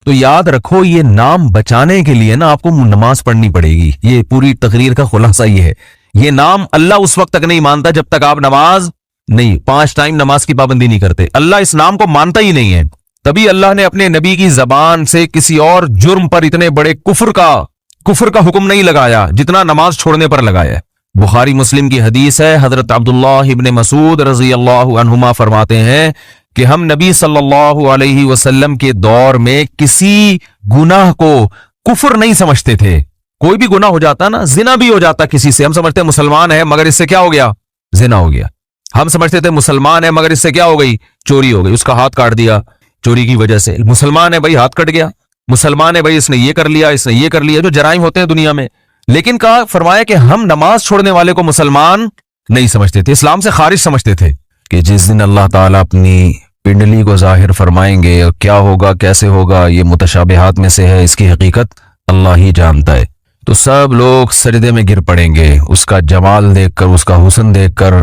تو یاد رکھو یہ نام بچانے کے لیے نا آپ کو نماز پڑھنی پڑے گی. یہ پوری تقریر کا خلاصہ یہ ہے. یہ نام اللہ اس وقت تک نہیں مانتا جب تک آپ نماز نہیں 5 ٹائم نماز کی پابندی نہیں کرتے. اللہ اس نام کو مانتا ہی نہیں ہے. تبھی اللہ نے اپنے نبی کی زبان سے کسی اور جرم پر اتنے بڑے کفر کا حکم نہیں لگایا جتنا نماز چھوڑنے پر لگایا ہے. بخاری مسلم کی حدیث ہے. حضرت عبداللہ ابن مسعود رضی اللہ عنہما فرماتے ہیں کہ ہم نبی صلی اللہ علیہ وسلم کے دور میں کسی گناہ کو کفر نہیں سمجھتے تھے. کوئی بھی گناہ ہو جاتا نا, زنا بھی ہو جاتا کسی سے, ہم سمجھتے ہیں مسلمان ہے مگر اس سے کیا ہو گیا, زنا ہو گیا. ہم سمجھتے تھے مسلمان ہے مگر اس سے کیا ہو گئی, چوری ہو گئی, اس کا ہاتھ کاٹ دیا چوری کی وجہ سے. مسلمان ہے بھائی, ہاتھ کٹ گیا. مسلمان ہے بھائی, اس نے یہ کر لیا, اس نے یہ کر لیا, جو جرائم ہوتے ہیں دنیا میں. لیکن کہا فرمایا کہ ہم نماز چھوڑنے والے کو مسلمان نہیں سمجھتے تھے, اسلام سے خارج سمجھتے تھے. کہ جس دن اللہ تعالیٰ اپنی پنڈلی کو ظاہر فرمائیں گے, کیا ہوگا کیسے ہوگا یہ متشابہات میں سے ہے, اس کی حقیقت اللہ ہی جانتا ہے. تو سب لوگ سجدے میں گر پڑیں گے اس کا جمال دیکھ کر, اس کا حسن دیکھ کر,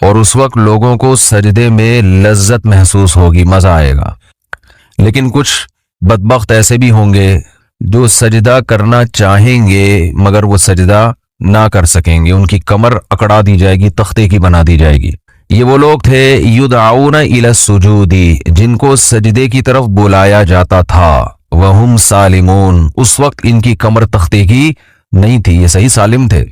اور اس وقت لوگوں کو سجدے میں لذت محسوس ہوگی, مزہ آئے گا. لیکن کچھ بدبخت ایسے بھی ہوں گے جو سجدہ کرنا چاہیں گے مگر وہ سجدہ نہ کر سکیں گے, ان کی کمر اکڑا دی جائے گی, تختے کی بنا دی جائے گی. یہ وہ لوگ تھے یدعون الی السجود, جن کو سجدے کی طرف بلایا جاتا تھا. وہم سالمون, اس وقت ان کی کمر تختے کی نہیں تھی, یہ صحیح سالم تھے.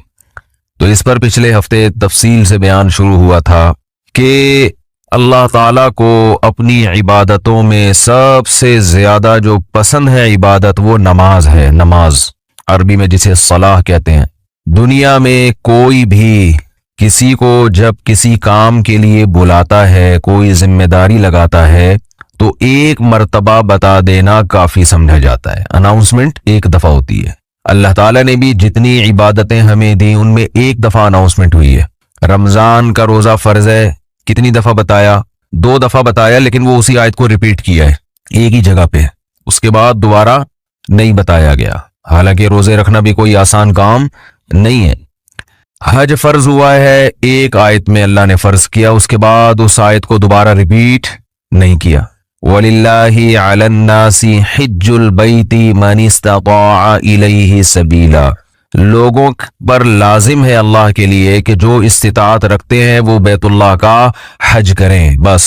تو اس پر پچھلے ہفتے تفصیل سے بیان شروع ہوا تھا کہ اللہ تعالیٰ کو اپنی عبادتوں میں سب سے زیادہ جو پسند ہے عبادت وہ نماز ہے. نماز عربی میں جسے صلاح کہتے ہیں. دنیا میں کوئی بھی کسی کو جب کسی کام کے لیے بلاتا ہے, کوئی ذمہ داری لگاتا ہے, تو ایک مرتبہ بتا دینا کافی سمجھا جاتا ہے. اناؤنسمنٹ ایک دفعہ ہوتی ہے. اللہ تعالیٰ نے بھی جتنی عبادتیں ہمیں دیں ان میں ایک دفعہ اناؤنسمنٹ ہوئی ہے. رمضان کا روزہ فرض ہے, کتنی دفعہ بتایا, 2 دفعہ بتایا, لیکن وہ اسی آیت کو ریپیٹ کیا ہے ایک ہی جگہ پہ, اس کے بعد دوبارہ نہیں بتایا گیا. حالانکہ روزے رکھنا بھی کوئی آسان کام نہیں ہے. حج فرض ہوا ہے, ایک آیت میں اللہ نے فرض کیا, اس کے بعد اس آیت کو دوبارہ ریپیٹ نہیں کیا. وَلِلَّهِ عَلَى النَّاسِ حِجُّ الْبَيْتِ مَنِ اسْتَطَاعَ إِلَيْهِ سَبِيلًا, لوگوں پر لازم ہے اللہ کے لیے کہ جو استطاعت رکھتے ہیں وہ بیت اللہ کا حج کریں. بس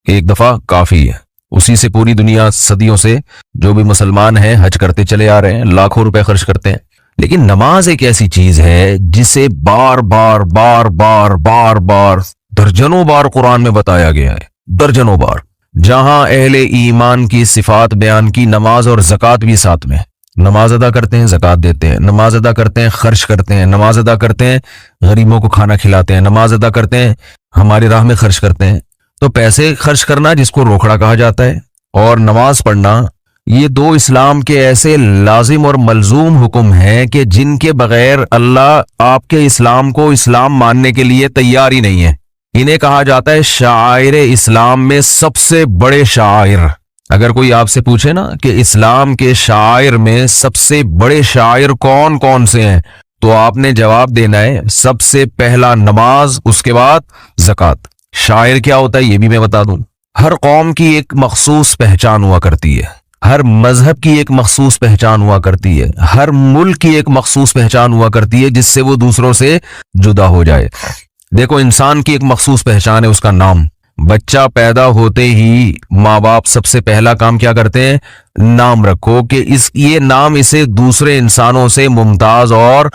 ایک دفعہ کافی ہے. اسی سے پوری دنیا صدیوں سے جو بھی مسلمان ہیں حج کرتے چلے آ رہے ہیں, لاکھوں روپے خرچ کرتے ہیں. لیکن نماز ایک ایسی چیز ہے جسے بار بار بار بار بار بار درجنوں بار قرآن میں بتایا گیا ہے, درجنوں بار. جہاں اہل ایمان کی صفات بیان کی, نماز اور زکوٰۃ بھی ساتھ میں. نماز ادا کرتے ہیں, زکوٰۃ دیتے ہیں, نماز ادا کرتے ہیں, خرچ کرتے ہیں, نماز ادا کرتے ہیں, غریبوں کو کھانا کھلاتے ہیں, نماز ادا کرتے ہیں, ہماری راہ میں خرچ کرتے ہیں. تو پیسے خرچ کرنا جس کو روکڑا کہا جاتا ہے, اور نماز پڑھنا, یہ 2 اسلام کے ایسے لازم اور ملزوم حکم ہیں کہ جن کے بغیر اللہ آپ کے اسلام کو اسلام ماننے کے لیے تیار ہی نہیں ہے. انہیں کہا جاتا ہے شعائر اسلام میں سب سے بڑے شعائر. اگر کوئی آپ سے پوچھے نا کہ اسلام کے شعائر میں سب سے بڑے شعائر کون کون سے ہیں, تو آپ نے جواب دینا ہے سب سے پہلا نماز, اس کے بعد زکوٰۃ. شاعر کیا ہوتا ہے یہ بھی میں بتا دوں. ہر قوم کی ایک مخصوص پہچان ہوا کرتی ہے, ہر مذہب کی ایک مخصوص پہچان ہوا کرتی ہے, ہر ملک کی ایک مخصوص پہچان ہوا کرتی ہے جس سے وہ دوسروں سے جدا ہو جائے. دیکھو انسان کی ایک مخصوص پہچان ہے, اس کا نام. بچہ پیدا ہوتے ہی ماں باپ سب سے پہلا کام کیا کرتے ہیں, نام رکھو, کہ یہ نام اسے دوسرے انسانوں سے ممتاز اور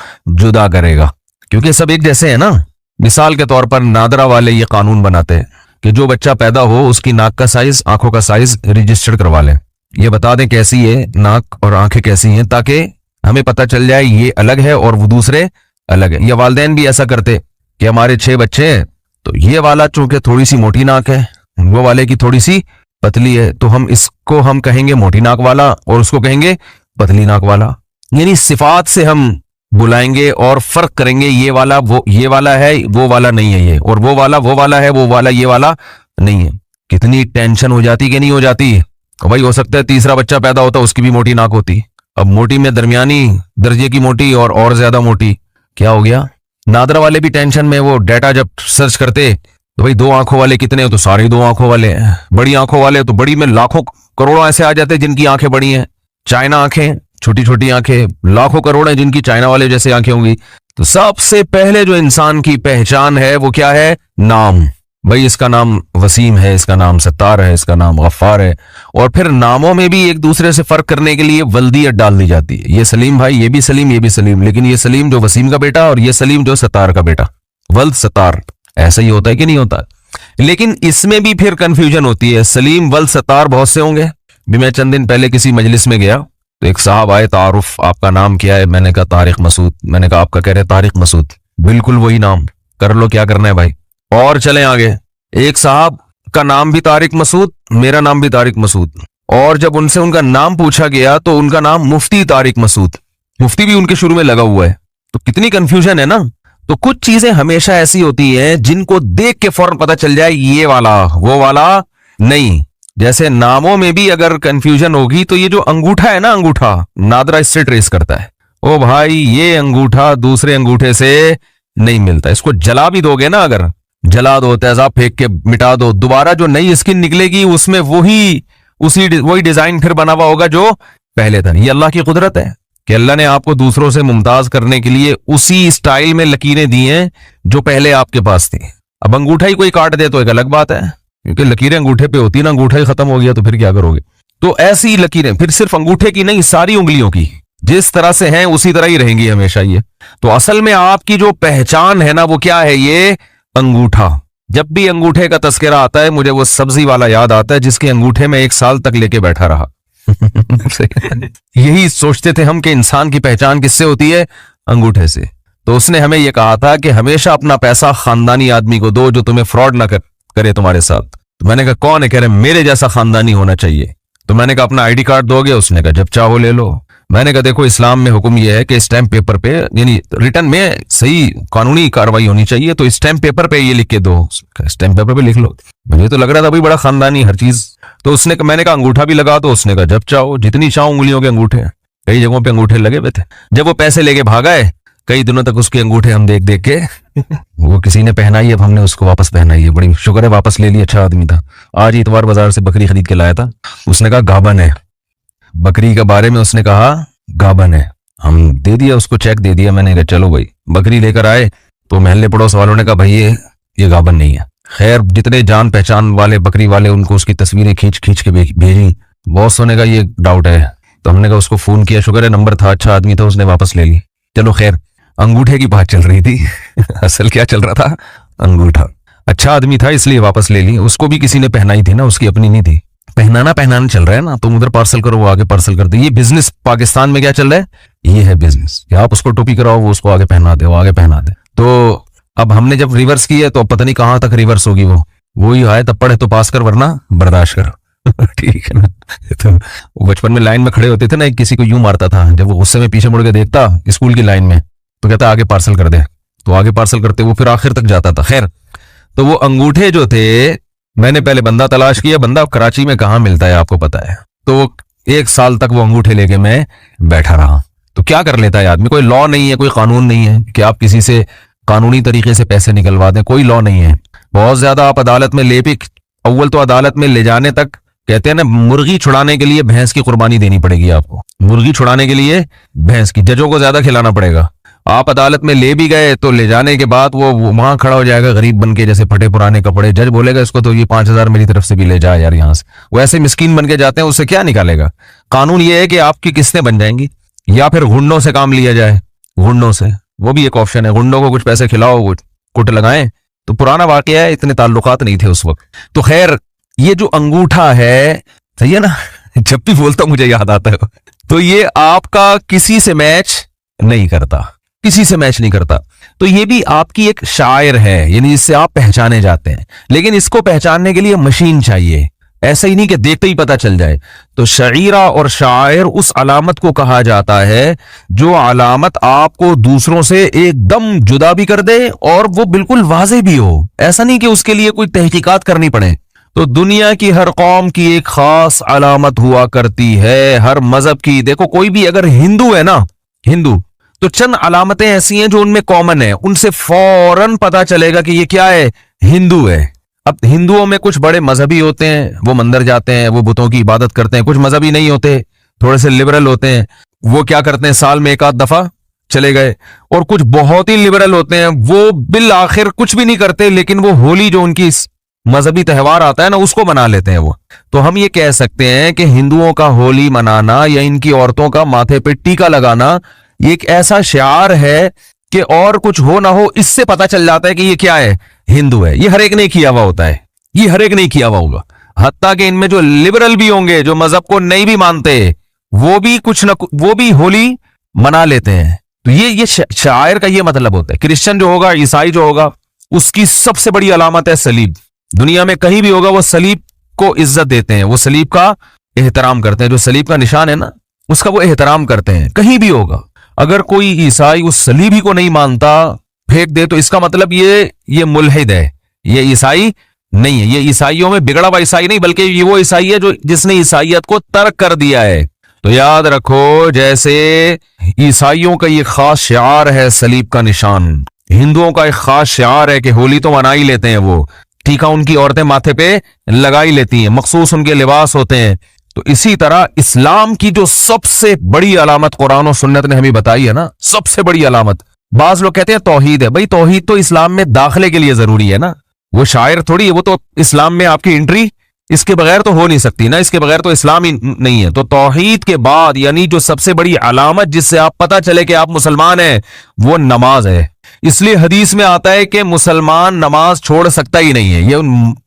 جدا کرے گا, کیونکہ سب ایک جیسے ہیں نا. مثال کے طور پر نادرا والے یہ قانون بناتے ہیں کہ جو بچہ پیدا ہو اس کی ناک کا سائز, آنکھوں کا سائز رجسٹر کروا لیں, یہ بتا دیں کیسی ہے ناک اور آنکھیں کیسی ہیں, تاکہ ہمیں پتہ چل جائے یہ الگ ہے اور وہ دوسرے الگ ہے. یا والدین بھی ایسا کرتے کہ ہمارے 6 بچے ہیں, تو یہ والا چونکہ تھوڑی سی موٹی ناک ہے, وہ والے کی تھوڑی سی پتلی ہے, تو ہم اس کو ہم کہیں گے موٹی ناک والا اور اس کو کہیں گے پتلی ناک والا. یعنی صفات سے ہم بلائیں گے اور فرق کریں گے, یہ والا وہ یہ والا ہے, وہ والا نہیں ہے یہ, اور وہ والا ہے, وہ والا یہ والا نہیں ہے. کتنی ٹینشن ہو جاتی کہ نہیں ہو جاتی. بھائی ہو سکتا ہے تیسرا بچہ پیدا ہوتا اس کی بھی موٹی ناک ہوتی. اب موٹی میں درمیانی درجے کی موٹی اور زیادہ موٹی, کیا ہو گیا. نادرا والے بھی ٹینشن میں, وہ ڈیٹا جب سرچ کرتے تو بھائی 2 آنکھوں والے کتنے ہیں, تو سارے 2 آنکھوں والے ہیں. بڑی آنکھوں والے تو بڑی میں لاکھوں کروڑوں ایسے آ جاتے جن کی آنکھیں بڑی ہیں. चाइना आंखें, छोटी छोटी आंखें, लाखों करोड़ हैं जिनकी चाइना वाले जैसे आंखें होंगी। तो सबसे पहले जो इंसान की पहचान है वो क्या है? नाम। भाई इसका नाम वसीम है, इसका नाम सत्तार है, इसका नाम गफ्फार है। और फिर नामों में भी एक दूसरे से फर्क करने के लिए वल्दियत डाल दी जाती है। ये सलीम भाई, ये भी सलीम, ये भी सलीम, लेकिन ये सलीम जो वसीम का बेटा और ये सलीम जो सत्तार का बेटा, वल्द सत्तार। ऐसा ही होता है कि नहीं होता? लेकिन इसमें भी फिर कंफ्यूजन होती है। सलीम वल्द सत्तार बहुत से होंगे। भी मैं चंद दिन पहले किसी मजलिस में गया तो एक साहब आए, तारुफ, आपका नाम क्या है? मैंने कहा तारिक मसूद। मैंने कहा आपका? कह रहे तारिक मसूद। बिल्कुल वही नाम, कर लो क्या करना है भाई। और चलें आगे, एक साहब का नाम भी तारिक मसूद, मेरा नाम भी तारिक मसूद। और जब उनसे उनका नाम पूछा गया तो उनका नाम मुफ्ती तारिक मसूद, मुफ्ती भी उनके शुरू में लगा हुआ है। तो कितनी कंफ्यूजन है ना। तो कुछ चीजें हमेशा ऐसी होती हैं जिनको देख के फौरन पता चल जाए ये वाला वो वाला नहीं। जैसे नामों में भी अगर कंफ्यूजन होगी तो ये जो अंगूठा है ना, अंगूठा नादरा इससे ट्रेस करता है। ओ भाई ये अंगूठा दूसरे अंगूठे से नहीं मिलता। इसको जला भी दोगे ना, अगर जला दो, तेजाब फेंक के मिटा दो, दोबारा जो नई स्किन निकलेगी उसमें वही डिजाइन फिर बना हुआ होगा जो पहले था। ये अल्लाह की कुदरत है कि अल्लाह ने आपको दूसरों से मुमताज करने के लिए उसी स्टाइल में लकीरें दी हैं जो पहले आपके पास थी। अब अंगूठा ही कोई काट दे तो एक अलग बात है, क्योंकि लकीरें अंगूठे पे होती ना, अंगूठा ही खत्म हो गया तो फिर क्या करोगे। तो ऐसी लकीरें फिर सिर्फ अंगूठे की नहीं, सारी उंगलियों की जिस तरह से हैं उसी तरह ही रहेंगी हमेशा ये। तो असल में आपकी जो पहचान है ना वो क्या है? ये अंगूठा। जब भी अंगूठे का तस्करा आता है मुझे वो सब्जी वाला याद आता है जिसके अंगूठे में 1 साल तक लेके बैठा रहा। यही सोचते थे हम कि इंसान की पहचान किससे होती है? अंगूठे से। तो उसने हमें यह कहा था कि हमेशा अपना पैसा खानदानी आदमी को दो जो तुम्हें फ्रॉड ना करे तुम्हारे साथ। तो मैंने कहा कौन है? कह रहे मेरे जैसा खानदानी होना चाहिए। तो मैंने कहा अपना आईडी कार्ड दोगे? उसने कहा जब चाहो ले लो। मैंने कहा देखो इस्लाम में हुक्म यह है कि स्टैम्प पेपर पे, यानी रिटर्न में सही कानूनी कार्रवाई होनी चाहिए, तो स्टैम्प पेपर पे ये लिख के दो। स्टैम्प पेपर पे लिख लो। मुझे तो लग रहा था भाई बड़ा खानदानी हर चीज। तो उसने मैंने कहा अंगूठा भी लगा दो? उसने कहा जब चाहो, जितनी चाहो उंगलियों के अंगूठे। कई जगहों पे अंगूठे लगे हुए थे। जब वो पैसे लेके भागा है कई दिनों तक उसके अंगूठे हम देख देख के वो किसी ने पहनाई, अब हमने उसको वापस पहनाई है। बड़ी शुक्र है वापस ले ली, अच्छा आदमी था। आज इतवार बाजार से बकरी खरीद के लाया था। उसने कहा गाबन है, बकरी के बारे में उसने कहा गाबन है। हम दे दिया उसको, चेक दे दिया। मैंने कहा चलो भाई। बकरी लेकर आए तो मोहल्ले पड़ोस वालों ने कहा भाई ये गाबन नहीं है। खैर जितने जान पहचान वाले बकरी वाले उनको उसकी तस्वीरें खींच खींच के भेजी। बॉस ने कहा ये डाउट है। तो हमने कहा उसको फोन किया, शुक्र है नंबर था, अच्छा आदमी था, उसने वापस ले ली। चलो खैर, अंगूठे की बात चल रही थी। असल क्या चल रहा था? अंगूठा। अच्छा आदमी था इसलिए वापस ले ली। उसको भी किसी ने पहनाई थी ना, उसकी अपनी नहीं थी। पहनाना चल रहा है ना, तुम उधर पार्सल करो वो आगे पार्सल कर दे। ये बिजनेस पाकिस्तान में क्या चल रहा है? ये है बिजनेस कि आप उसको टोपी कराओ वो उसको आगे पहना दे, वो आगे पहना दे। तो अब हमने जब रिवर्स की है तो अब पता नहीं कहां तक रिवर्स होगी। वो ही आए तब पढ़े तो पास कर वरना बर्दाश्त कर। ठीक है ना। तो बचपन में लाइन में खड़े होते थे ना, किसी को यूं मारता था, जब वो गुस्से में पीछे मुड़ के देखता स्कूल की लाइन में तो कहता आगे पार्सल कर दे। तो आगे पार्सल करते वो फिर आखिर तक जाता था। खैर, तो वो अंगूठे जो थे, मैंने पहले बंदा तलाश किया। बंदा कराची में कहाँ मिलता है आपको पता है। तो 1 साल तक वो अंगूठे लेके मैं बैठा रहा। तो क्या कर लेता है आदमी? कोई लॉ नहीं है, कोई कानून नहीं है कि आप किसी से कानूनी तरीके से पैसे निकलवा दें, कोई लॉ नहीं है। बहुत ज्यादा आप अदालत में ले भी, अव्वल तो अदालत में ले जाने तक कहते हैं ना, मुर्गी छुड़ाने के लिए भैंस की कुर्बानी देनी पड़ेगी आपको। मुर्गी छुड़ाने के लिए भैंस की, जजों को ज्यादा खिलाना पड़ेगा। आप अदालत में ले भी गए तो ले जाने के बाद वो वहां खड़ा हो जाएगा गरीब बन के, जैसे फटे पुराने कपड़े। जज बोलेगा इसको तो ये 5,000 मेरी तरफ से भी ले जाए यार यहाँ से। वो ऐसे मिस्कीन बन के जाते हैं, उससे क्या निकालेगा। कानून ये है कि आपकी किस्तें बन जाएंगी या फिर गुंडों से काम लिया जाए। गुंडों से, वो भी एक ऑप्शन है। गुंडों को कुछ पैसे खिलाओ, कुट लगाएं। तो पुराना वाकया है, इतने ताल्लुकात नहीं थे उस वक्त। तो खैर, ये जो अंगूठा है, सही है ना, जब भी बोलता मुझे याद आता है। तो ये आपका किसी से मैच नहीं करता, किसी से मैच नहीं करता। तो ये भी आपकी एक शायर है, यानी जिससे आप पहचाने जाते हैं। लेकिन इसको पहचानने के लिए मशीन चाहिए, ऐसा ही नहीं कि देखते ही पता चल जाए। तो शईरा और शायर उस अलामत को कहा जाता है जो अलामत आपको दूसरों से एकदम जुदा भी कर दे और वो बिल्कुल वाज़ेह भी हो। ऐसा नहीं कि उसके लिए कोई तहकीकात करनी पड़े। तो दुनिया की हर कौम की एक खास अलामत हुआ करती है, हर मजहब की। देखो कोई भी अगर हिंदू है ना, हिंदू, तो चंद अलामतें ऐसी हैं जो उनमें कॉमन है, उनसे फौरन पता चलेगा कि ये क्या है, हिंदू है। अब हिंदुओं में कुछ बड़े मजहबी होते हैं, वो मंदिर जाते हैं, वो बुतों की इबादत करते हैं। कुछ मजहबी नहीं होते, थोड़े से लिबरल होते हैं, वो क्या करते हैं, साल में एक आध दफा चले गए। और कुछ बहुत ही लिबरल होते हैं, वो बिल आखिर कुछ भी नहीं करते, लेकिन वो होली जो उनकी मजहबी त्योहार आता है ना, उसको मना लेते हैं वो। तो हम ये कह सकते हैं कि हिंदुओं का होली मनाना या इनकी औरतों का माथे पे टीका लगाना ये एक ऐसा शिआर है कि और कुछ हो ना हो इससे पता चल जाता है कि ये क्या है, हिंदू है। ये हर एक ने किया हुआ होता है, ये हर एक ने किया हुआ होगा। हत्ता कि इनमें जो लिबरल भी होंगे, जो मजहब को नहीं भी मानते, वो भी कुछ न वो भी होली मना लेते हैं। तो ये शायर का ये मतलब होता है। क्रिश्चियन जो होगा, ईसाई जो होगा, उसकी सबसे बड़ी अलामत है सलीब। दुनिया में कहीं भी होगा वो सलीब को इज्जत देते हैं, वो सलीब का एहतराम करते हैं। जो सलीब का निशान है ना, उसका वो एहतराम करते हैं, कहीं भी होगा। अगर कोई ईसाई उस सलीब ही को नहीं मानता, फेंक दे, तो इसका मतलब ये मुल्हिद है, ये ईसाई नहीं है। ये ईसाइयों में बिगड़ा हुआ ईसाई नहीं, बल्कि ये वो ईसाई है जो जिसने ईसाइयत को तर्क कर दिया है। तो याद रखो, जैसे ईसाइयों का ये खास शिआर है सलीब का निशान, हिंदुओं का एक खास शिआर है कि होली तो मना ही लेते हैं, वो टीका उनकी औरतें माथे पे लगा ही लेती हैं, मखसूस उनके लिबास होते हैं। तो इसी तरह इस्लाम की जो सबसे बड़ी अलामत कुरान और सुन्नत ने हमें बताई है ना, सबसे बड़ी अलामत, बाज लोग कहते हैं तौहीद है। भाई तौहीद तो इस्लाम में दाखिले के लिए जरूरी है ना, वो शायर थोड़ी है, वो तो इस्लाम में आपकी एंट्री इसके बगैर तो हो नहीं सकती ना, इसके बगैर तो इस्लाम ही नहीं है। तो तौहीद के बाद यानी जो सबसे बड़ी अलामत जिससे आप पता चले कि आप मुसलमान हैं, वो नमाज है। इसलिए हदीस में आता है कि मुसलमान नमाज छोड़ सकता ही नहीं है। ये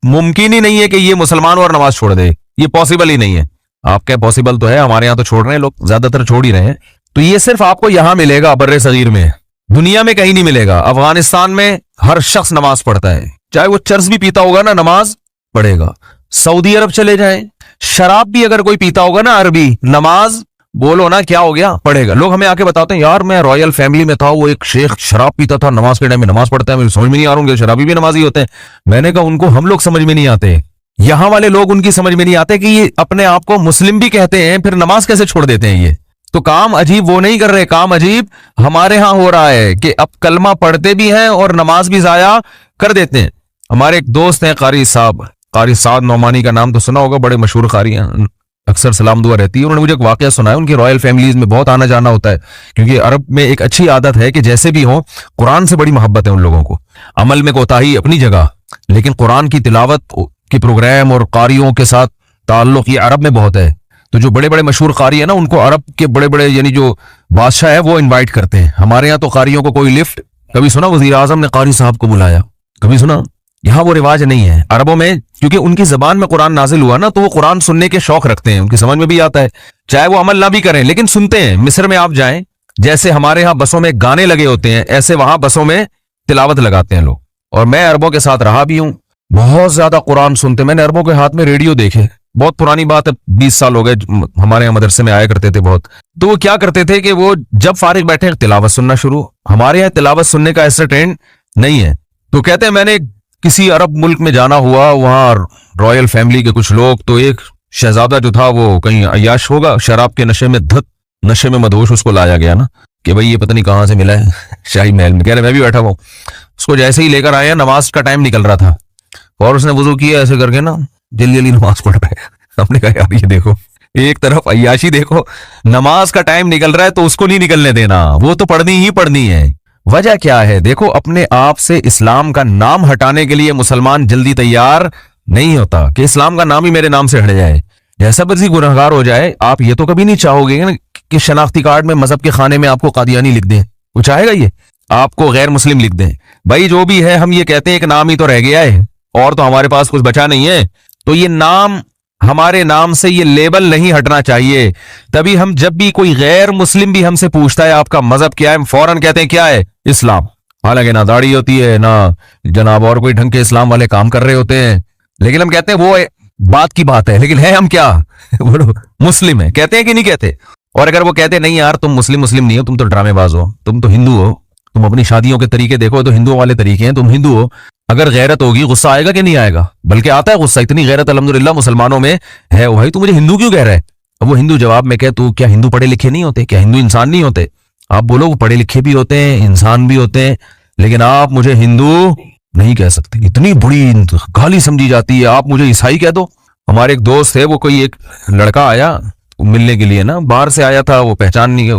मुमकिन ही नहीं है कि ये मुसलमान और नमाज छोड़ दे, ये पॉसिबल ही नहीं है। आपके पॉसिबल तो है, हमारे यहाँ तो छोड़ रहे हैं लोग, ज्यादातर छोड़ ही रहे हैं। तो ये सिर्फ आपको यहां मिलेगा, बर्रे सगीर में, दुनिया में कहीं नहीं मिलेगा। अफगानिस्तान में हर शख्स नमाज पढ़ता है, चाहे वो चर्स भी पीता होगा ना, नमाज पढ़ेगा। सऊदी अरब चले जाएं, शराब भी अगर कोई पीता होगा ना अरबी, नमाज बोलो ना क्या हो गया, पढ़ेगा। लोग हमें आके बताते हैं, यार मैं रॉयल फैमिली में था, वो एक शेख शराब पीता था, नमाज के टाइम में नमाज पढ़ता है, मुझे समझ में नहीं आ रहा हूँ शराबी भी नमाजी होते हैं। मैंने कहा उनको हम लोग समझ में नहीं आते, यहां वाले लोग उनकी समझ में नहीं आते कि ये अपने आप को मुस्लिम भी कहते हैं, फिर नमाज कैसे छोड़ देते हैं। ये तो काम अजीब वो नहीं कर रहे, काम अजीब हमारे यहां हो रहा है कि अब कलमा पढ़ते भी हैं और नमाज भी जाया कर देते हैं। हमारे एक दोस्त हैं कारी साहब, कारी साद नौमानी का नाम तो सुना होगा, बड़े मशहूर कारी हैं, अक्सर सलाम दुआ रहती है। उन्होंने मुझे एक वाकया सुनाया, उनकी रॉयल फैमिलीज में बहुत आना जाना होता है, क्योंकि अरब में एक अच्छी आदत है कि जैसे भी हो कुरान से बड़ी मोहब्बत है उन लोगों को। अमल में कोताही अपनी जगह, लेकिन कुरान की तिलावत की प्रोग्राम और कारियों के साथ ताल्लुक ये अरब में बहुत है। तो जो बड़े बड़े मशहूर कारी है ना, उनको अरब के बड़े बड़े यानी जो बादशाह है वो इन्वाइट करते हैं। हमारे यहाँ तो कारियों को कोई लिफ्ट, कभी सुना वजीर आजम ने कारी साहब को बुलाया, कभी सुना? यहाँ वो रिवाज नहीं है। अरबों में क्योंकि उनकी जबान में कुरान नाजिल हुआ ना, तो वो कुरान सुनने के शौक रखते हैं, उनकी समझ में भी आता है, चाहे वो अमल ना भी करें लेकिन सुनते हैं। मिस्र में आप जाएं, जैसे हमारे यहाँ बसों में गाने लगे होते हैं, ऐसे वहां बसों में तिलावत लगाते हैं लोग। और मैं अरबों के साथ रहा भी हूं, बहुत ज्यादा कुरान सुनते। मैंने अरबों के हाथ में रेडियो देखे, बहुत पुरानी बात है, 20 साल हो गए, हमारे यहाँ मदरसे में आया करते थे बहुत। तो वो क्या करते थे कि वो जब फारिग बैठे तिलावत सुनना शुरू। हमारे यहाँ तिलावत सुनने का ऐसा ट्रेंड नहीं है। तो कहते हैं मैंने किसी अरब मुल्क में जाना हुआ, वहां रॉयल फैमिली के कुछ लोग, तो एक शहजादा जो था वो कहीं अयाश होगा, शराब के नशे में नशे में मदहोश, उसको लाया गया ना कि भाई ये पता नहीं कहां से मिला है शाही महल में। कह रहे मैं भी बैठा हुआ, उसको जैसे ही लेकर आए, नमाज का टाइम निकल रहा था और उसने वुजू किया ऐसे करके ना, जल्दी जल्दी नमाज पढ़ रहे। हमने कहा यार ये देखो, एक तरफ अय्याशी देखो, नमाज का टाइम निकल रहा है तो उसको नहीं निकलने देना, वो तो पढ़नी ही पढ़नी है। वजह क्या है? देखो, अपने आप से इस्लाम का नाम हटाने के लिए मुसलमान जल्दी तैयार नहीं होता कि इस्लाम का नाम ही मेरे नाम से हट जाए, जैसा भी गुनहगार हो जाए। आप ये तो कभी नहीं चाहोगे ना कि शनाख्ती कार्ड में मजहब के खाने में आपको कादियानी लिख दें, वो चाहेगा ये आपको गैर मुस्लिम लिख दें? भाई जो भी है, हम ये कहते हैं एक नाम ही तो रह गया है और तो हमारे पास कुछ बचा नहीं है। तो ये नाम, हमारे नाम से ये लेबल नहीं हटना चाहिए। तभी हम जब भी कोई गैर मुस्लिम भी हमसे पूछता है आपका मजहब क्या है, हम फौरन कहते हैं क्या है? इस्लाम। हालांकि ना दाढ़ी होती है ना जनाब और कोई ढंग के इस्लाम वाले काम कर रहे होते हैं, लेकिन हम कहते हैं वो बात की बात है, लेकिन है हम क्या बोलो मुस्लिम है, कहते हैं कि नहीं कहते? और अगर वो कहते नहीं यार तुम मुस्लिम नहीं हो, तुम तो ड्रामेबाज हो, तुम तो हिंदू हो, तुम अपनी शादियों के तरीके देखो तो हिंदुओं वाले तरीके हैं, तुम हिंदू हो, अगर गैरत होगी गुस्सा आएगा कि नहीं आएगा? बल्कि आता है गुस्सा, इतनी गैरत अल्हम्दुलिल्लाह मुसलमानों में है। भाई तू मुझे हिंदू क्यों कह रहा है? अब वो हिंदू जवाब में कहे, तू क्या हिंदू पढ़े लिखे नहीं होते? क्या हिंदू इंसान नहीं होते? आप बोलो वो पढ़े लिखे भी होते हैं, इंसान भी होते हैं, लेकिन आप मुझे हिंदू नहीं कह सकते, इतनी बड़ी गाली समझी जाती है। आप मुझे ईसाई कह दो। हमारे एक दोस्त है, वो कोई एक लड़का आया, ملنے کے لیے نا, باہر سے آیا تھا, وہ پہچان نہیں گیا,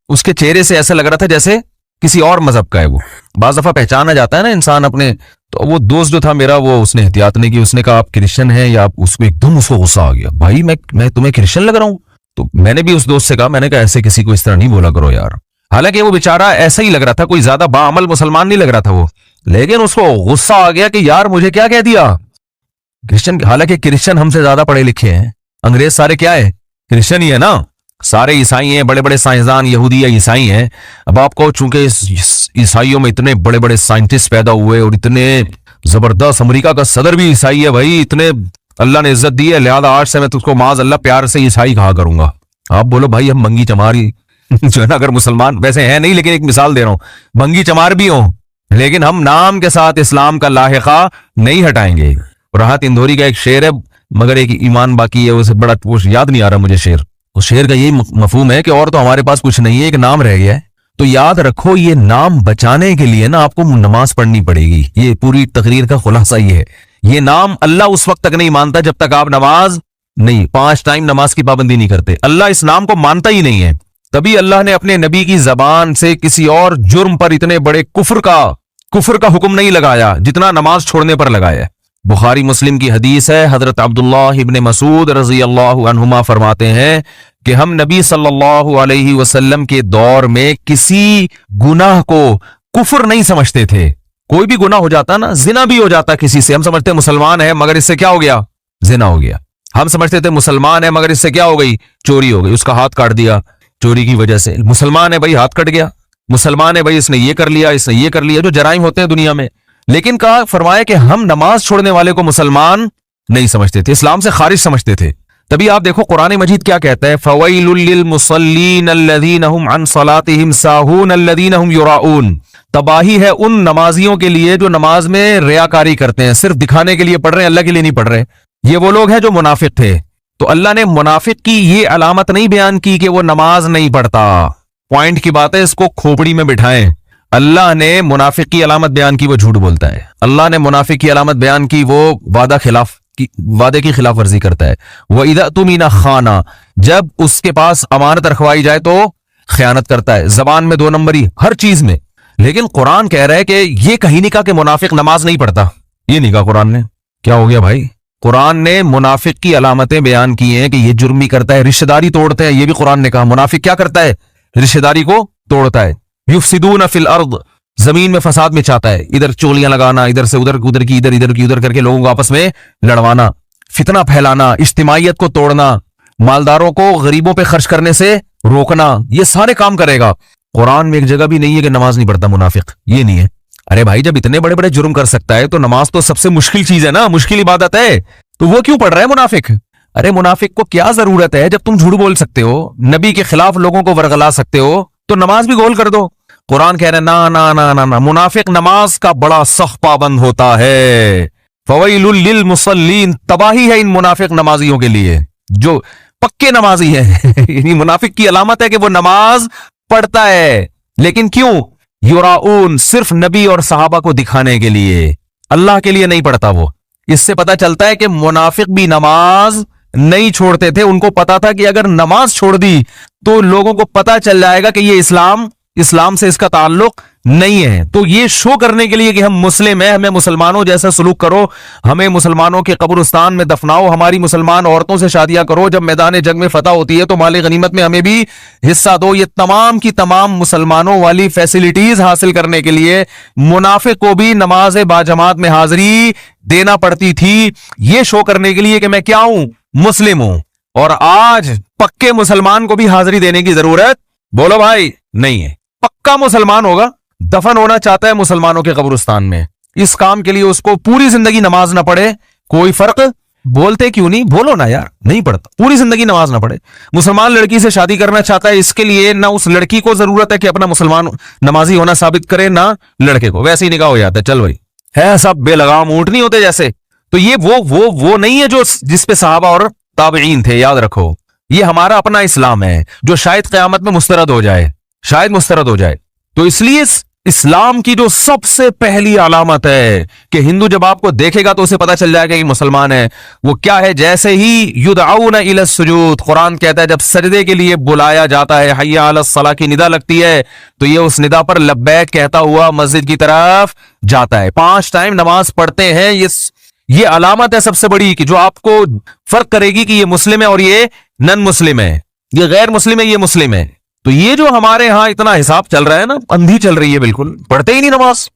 اس کے چہرے سے ایسا لگ رہا تھا جیسے کسی اور مذہب کا ہے. وہ بعض دفعہ پہچانا جاتا ہے نا انسان اپنے. تو وہ دوست جو تھا میرا, وہ اس نے احتیاط نہیں کی, اس نے کہا آپ کرسچن ہیں یا آپ, اس کو ایک دم اس کو غصہ آ گیا, بھائی میں تمہیں کرسچن لگ رہا ہوں. تو میں نے بھی اس دوست سے کہا, میں نے کہا ایسے کسی کو اس طرح نہیں بولا کرو یار. حالانکہ وہ بیچارہ ایسا ہی لگ رہا تھا, کوئی زیادہ باعمل مسلمان نہیں لگ رہا تھا وہ, لیکن اس کو غصہ آ گیا کہ یار مجھے کیا کہہ دیا کرسچن. حالانکہ کرسچن ہم سے زیادہ پڑھے لکھے ہیں, انگریز سارے کیا ہے, کرسچن ہی ہے نا, سارے عیسائی ہیں, بڑے بڑے سائنسدان یہودی یا عیسائی ہیں. اب آپ کو چونکہ عیسائیوں میں اتنے بڑے بڑے سائنٹسٹ پیدا ہوئے اور اتنے زبردست, امریکہ کا صدر بھی عیسائی ہے بھائی, اتنے اللہ نے عزت دی ہے, لہذا آج سے میں تجھ کو معاذ اللہ پیار سے عیسائی کہا کروں گا. آپ بولو بھائی ہم منگی چماری جو ہے نا, اگر مسلمان ویسے ہیں نہیں, لیکن ایک مثال دے رہا ہوں, منگی چمار بھی ہوں, لیکن ہم نام کے ساتھ اسلام کا لاحقہ نہیں ہٹائیں گے. راحت اندوری کا ایک شعر ہے, مگر ایک ایمان باقی ہے, اسے بڑا یاد نہیں آ رہا مجھے شعر. اس شعر کا یہی مفہوم ہے کہ اور تو ہمارے پاس کچھ نہیں ہے, ایک نام رہ گیا ہے. تو یاد رکھو یہ نام بچانے کے لیے نا آپ کو نماز پڑھنی پڑے گی. یہ پوری تقریر کا خلاصہ یہ ہے. یہ نام اللہ اس وقت تک نہیں مانتا جب تک آپ نماز نہیں, 5 ٹائم نماز کی پابندی نہیں کرتے. اللہ اس نام کو مانتا ہی نہیں ہے. تبھی اللہ نے اپنے نبی کی زبان سے کسی اور جرم پر اتنے بڑے کفر کا حکم نہیں لگایا جتنا نماز چھوڑنے پر لگایا. بخاری مسلم کی حدیث ہے, حضرت عبداللہ ابن مسعود رضی اللہ عنہما فرماتے ہیں کہ ہم نبی صلی اللہ علیہ وسلم کے دور میں کسی گناہ کو کفر نہیں سمجھتے تھے. کوئی بھی گناہ ہو جاتا نا, زنا بھی ہو جاتا کسی سے, ہم سمجھتے مسلمان ہے مگر اس سے کیا ہو گیا, زنا ہو گیا. ہم سمجھتے تھے مسلمان ہے مگر اس سے کیا ہو گئی, چوری ہو گئی, اس کا ہاتھ کاٹ دیا چوری کی وجہ سے. مسلمان ہے بھائی, ہاتھ کٹ گیا. مسلمان ہے بھائی, اس نے یہ کر لیا, اس نے یہ کر لیا, جو جرائم ہوتے ہیں دنیا میں. لیکن کہا فرمایا کہ ہم نماز چھوڑنے والے کو مسلمان نہیں سمجھتے تھے, اسلام سے خارج سمجھتے تھے. تبھی آپ دیکھو قرآن مجید کیا کہتا ہے, فَوَيْلٌ لِّلْمُصَلِّينَ الَّذِينَ هُمْ عَنْ صَلَاتِهِمْ سَاهُونَ الَّذِينَ هُمْ يُرَاءُونَ. تباہی ہے ان نمازیوں کے لیے جو نماز میں ریاکاری کرتے ہیں, صرف دکھانے کے لیے پڑھ رہے ہیں, اللہ کے لیے نہیں پڑھ رہے. یہ وہ لوگ ہیں جو منافق تھے. تو اللہ نے منافق کی یہ علامت نہیں بیان کی کہ وہ نماز نہیں پڑھتا. پوائنٹ کی بات ہے, اس کو کھوپڑی میں بٹھائیں. اللہ نے منافق کی علامت بیان کی وہ جھوٹ بولتا ہے. اللہ نے منافق کی علامت بیان کی وہ وعدے کی خلاف ورزی کرتا ہے. وَإِذَا اؤْتُمِنَ خَانَ, جب اس کے پاس امانت رکھوائی جائے تو خیانت کرتا ہے. زبان میں 2 نمبری, ہر چیز میں. لیکن قرآن کہہ رہا ہے کہ یہ کہیں نہیں کہا کہ منافق نماز نہیں پڑھتا, یہ نہیں کہا قرآن نے. کیا ہو گیا بھائی, قرآن نے منافق کی علامتیں بیان کی ہیں کہ یہ جرم بھی کرتا ہے, رشتہ داری توڑتا ہے. یہ بھی قرآن نے کہا منافق کیا کرتا ہے, رشتہ داری کو توڑتا ہے. یفسدون فی الارض, زمین میں فساد میں چاہتا ہے, ادھر چولیاں لگانا, ادھر سے ادھر, ادھر کی ادھر, ادھر کی ادھر کر کے لوگوں کو آپس میں لڑوانا, فتنہ پھیلانا, اجتماعیت کو توڑنا, مالداروں کو غریبوں پہ خرچ کرنے سے روکنا, یہ سارے کام کرے گا. قرآن میں ایک جگہ بھی نہیں ہے کہ نماز نہیں پڑھتا منافق, یہ نہیں ہے. ارے بھائی جب اتنے بڑے بڑے جرم کر سکتا ہے تو نماز تو سب سے مشکل چیز ہے نا, مشکل عبادت ہے, تو وہ کیوں پڑھ رہا ہے منافق؟ ارے منافق کو کیا ضرورت ہے, جب تم جھوٹ بول سکتے ہو, نبی کے خلاف لوگوں کو ورغلا سکتے ہو, تو نماز بھی گول کر دو. قرآن کہہ رہے ہیں نا نا نا نا نا, منافق نماز کا بڑا سخت پابند ہوتا ہے. فویل للمصلین, تباہی ہے ان منافق نمازیوں کے لیے جو پکے نمازی ہیں. یعنی منافق کی علامت ہے کہ وہ نماز پڑھتا ہے, لیکن کیوں, یراؤن, صرف نبی اور صحابہ کو دکھانے کے لیے, اللہ کے لیے نہیں پڑھتا وہ. اس سے پتا چلتا ہے کہ منافق بھی نماز نہیں چھوڑتے تھے. ان کو پتا تھا کہ اگر نماز چھوڑ دی تو لوگوں کو پتا چل جائے گا کہ یہ اسلام سے اس کا تعلق نہیں ہے. تو یہ شو کرنے کے لیے کہ ہم مسلم ہیں, ہمیں مسلمانوں جیسا سلوک کرو, ہمیں مسلمانوں کے قبرستان میں دفناؤ, ہماری مسلمان عورتوں سے شادیاں کرو, جب میدان جنگ میں فتح ہوتی ہے تو مال غنیمت میں ہمیں بھی حصہ دو, یہ تمام کی تمام مسلمانوں والی فیسلٹیز حاصل کرنے کے لیے منافق کو بھی نماز باجماعت میں حاضری دینا پڑتی تھی, یہ شو کرنے کے لیے کہ میں کیا ہوں, مسلم ہوں. اور آج پکے مسلمان کو بھی حاضری دینے کی ضرورت, بولو بھائی, نہیں ہے. پکا مسلمان ہوگا, دفن ہونا چاہتا ہے مسلمانوں کے قبرستان میں, اس کام کے لیے اس کو پوری زندگی نماز نہ پڑھے, کوئی فرق, بولتے کیوں نہیں, بولو نا یار, نہیں پڑھتا, پوری زندگی نماز نہ پڑھے. مسلمان لڑکی سے شادی کرنا چاہتا ہے, اس کے لیے نہ اس لڑکی کو ضرورت ہے کہ اپنا مسلمان نمازی ہونا ثابت کرے, نہ لڑکے کو, ویسے ہی نکاح ہو جاتا ہے, چل بھائی, ہے سب بے لگام اونٹ نہیں ہوتے جیسے. تو یہ وہ نہیں ہے جو جس پہ صحابہ اور تابعین تھے, یاد رکھو. یہ ہمارا اپنا اسلام ہے جو شاید قیامت میں مسترد ہو جائے, شاید مسترد ہو جائے. تو اس لیے اسلام کی جو سب سے پہلی علامت ہے کہ ہندو جب آپ کو دیکھے گا تو اسے پتا چل جائے گا کہ مسلمان ہے، وہ کیا ہے؟ جیسے ہی یدعون الی السجود، قرآن کہتا ہے جب سجدے کے لیے بلایا جاتا ہے، حی علی الصلاۃ کی ندا لگتی ہے تو یہ اس ندا پر لبیک کہتا ہوا مسجد کی طرف جاتا ہے، 5 ٹائم نماز پڑھتے ہیں۔ یہ علامت ہے سب سے بڑی کہ جو آپ کو فرق کرے گی کہ یہ مسلم ہے اور یہ نن مسلم ہے، یہ غیر مسلم ہے، یہ مسلم ہے۔ تو یہ جو ہمارے ہاں اتنا حساب چل رہا ہے نا، اندھی چل رہی ہے، بالکل پڑھتے ہی نہیں نماز۔